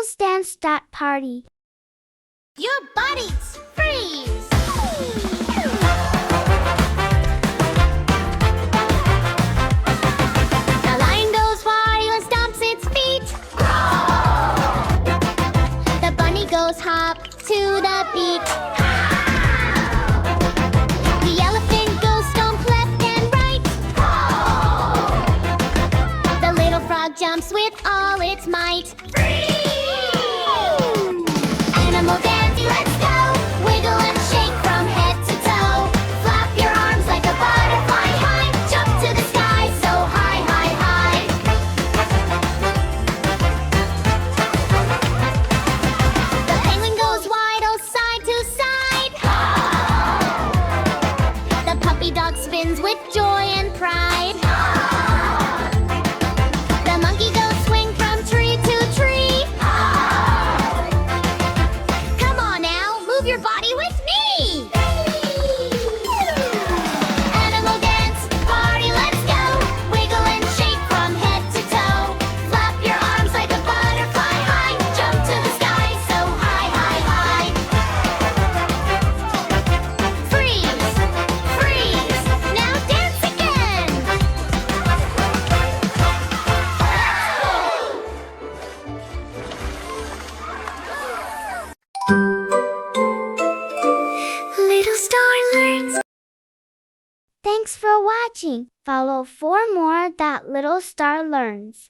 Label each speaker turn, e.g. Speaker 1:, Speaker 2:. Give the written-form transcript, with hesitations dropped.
Speaker 1: Little's Dance Party.
Speaker 2: Your bodies freeze! The lion goes wild and stomps its feet. The bunny goes hop to the beat. The elephant goes stomp left and right. The little frog jumps with all its might. Animal dance, let's go! Wiggle and shake from head to toe. Flap your arms like a butterfly high. Jump to the sky so high, high, high. The penguin goes wide, oh, side to side. The puppy dog spins with joy and pride. The monkey goes swing from tree to tree. Move your body with me! Animal dance, party, let's go! Wiggle and shake from head to toe. Flap your arms like a butterfly high. Jump to the sky so high, high, high. Freeze! Freeze! Now dance again! Little Star Learns.
Speaker 1: Thanks for watching. Follow for more that Little Star Learns.